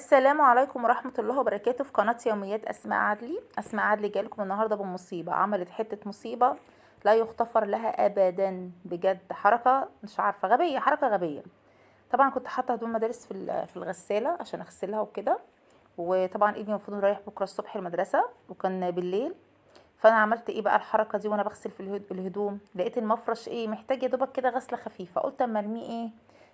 السلام عليكم ورحمة الله وبركاته. في قناة يوميات أسماء عدلي. أسماء عدلي جايلكم النهاردة بمصيبة، عملت حتة مصيبة لا يغتفر لها أبدا، بجد حركة مش عارفة غبية، حركة غبية. طبعا كنت حاطة هدوم مدارس في الغسالة عشان أغسلها وكده، وطبعا ابني المفروض رايح بكرة الصبح المدرسة وكان بالليل. فأنا عملت ايه بقى الحركة دي وانا بغسل في الهدوم، لقيت المفرش ايه محتاج يا دوبك كده غسلة خفيفة، قلت اما ارميه ايه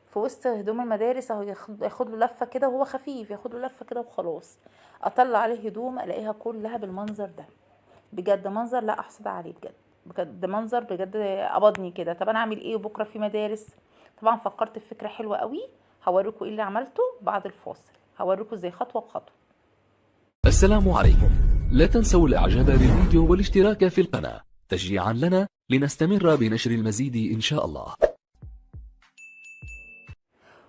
في وسط هدوم المدارس اهو، ياخد له لفه كده وهو خفيف، ياخد له لفه كده وخلاص. اطلع عليه هدوم الاقيها كلها بالمنظر ده، بجد منظر لا احسد عليه، بجد بجد منظر بجد قبضني كده. طب انا اعمل ايه بكره في مدارس؟ طبعا فكرت في فكره حلوه قوي، هوريكم ايه اللي عملته بعد الفاصل، هوريكم ازاي خطوه بخطوه. السلام عليكم، لا تنسوا الاعجاب بالفيديو والاشتراك في القناة تشجيعا لنا لنستمر بنشر المزيد ان شاء الله.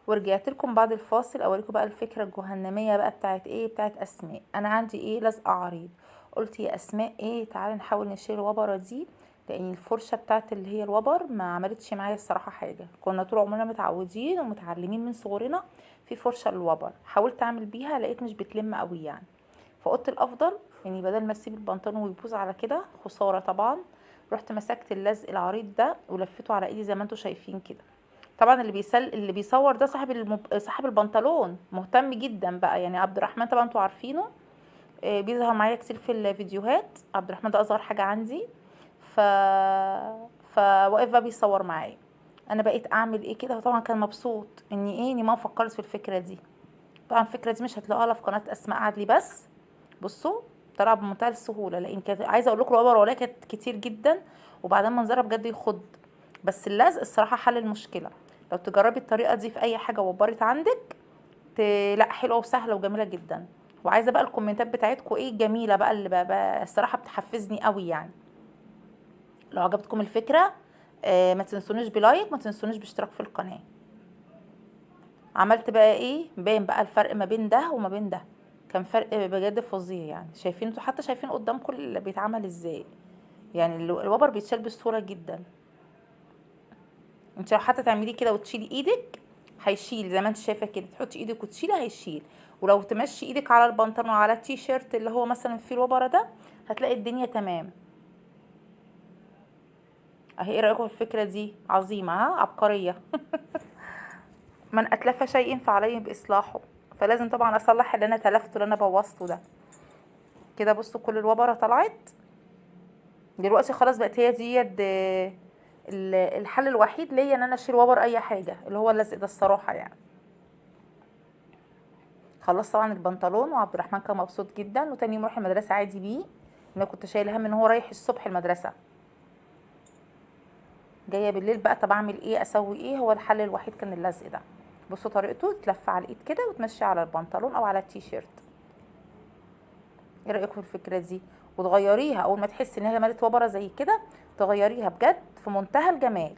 ورجعت لكم بعد الفاصل اوريكم بقى الفكره الجهنميه بقى بتاعت ايه، بتاعت اسماء. انا عندي ايه لزقه عريض، قلت يا اسماء ايه تعالي نحاول نشيل الوبره دي، لان الفرشه بتاعت اللي هي الوبر ما عملتش معايا الصراحه حاجه. كنا طول عمرنا متعودين ومتعلمين من صغرنا في فرشه للوبر، حاولت اعمل بيها لقيت مش بتلم قوي يعني. فقلت الافضل يعني بدل ما اسيب البنطلون ويبوظ على كده خساره طبعا، رحت مسكت اللزق العريض ده ولفيته على ايدي زي ما انتم شايفين كده. طبعا اللي بيصور ده صاحب البنطلون مهتم جدا بقى، يعني عبد الرحمن طبعا انتوا عارفينه، بيظهر معايا كتير في الفيديوهات. عبد الرحمن ده اصغر حاجه عندي، ف فواقف بقى بيصور معايا. انا بقيت اعمل ايه كده، طبعا كان مبسوط اني ما فكرت في الفكره دي. طبعا الفكره دي مش هتلاقوها في قناه اسماء عدلي بس. بصوا طلع بمنتهى السهوله، لان كانت عايزه اقول لكم الوبر ولا كانت كتير جدا، وبعدين منظرها بجد يخض. بس اللزق الصراحه حل المشكله. لو تجربي الطريقه دي في اي حاجه وبرت عندك لا حلوه وسهله وجميله جدا. وعايزه بقى الكومنتات بتاعتكم ايه جميله بقى، اللي بقى الصراحه بتحفزني قوي يعني. لو عجبتكم الفكره ما تنسونيش بلايك، ما تنسونيش باشتراك في القناه. عملت بقى ايه، باين بقى الفرق ما بين ده وما بين ده، كان فرق بجد فظيع يعني. شايفين انتوا، حتى شايفين قدامكم اللي بيتعمل ازاي، يعني الوبر بيتشال بسهوله جدا. انت لو حتى تعمليه كده وتشيلي ايدك هيشيل زي ما انت شايفه كده، تحطي ايدك وتشيلي هيشيل. ولو تمشي ايدك على البنطلون وعلى التيشيرت اللي هو مثلا فيه الوبره ده هتلاقي الدنيا تمام. اهي ايه رايكم في الفكره دي؟ عظيمه ها، عبقريه. من اتلف شيء فعليه باصلاحه، فلازم طبعا اصلح اللي انا تلفته اللي انا بوظته ده كده. بصوا كل الوبره طلعت دلوقتي خلاص، بقت هي دي الحل الوحيد ليا ان انا اشيل وبر اي حاجه، اللي هو اللزق ده الصراحه يعني. خلصت طبعا البنطلون وعبد الرحمن كان مبسوط جدا، وتاني يوم راح المدرسه عادي بيه. انا كنت شايله هم ان هو رايح الصبح المدرسه. جايه بالليل بقى، طب اعمل ايه، اسوي ايه؟ هو الحل الوحيد كان اللزق ده. بصوا طريقته، تلف على الايد كده وتمشي على البنطلون او على التيشيرت. ايه رايكم في الفكره دي؟ وتغيريها اول ما تحسي ان هي مالت وبره زي كده، تغيريها بجد في منتهى الجمال.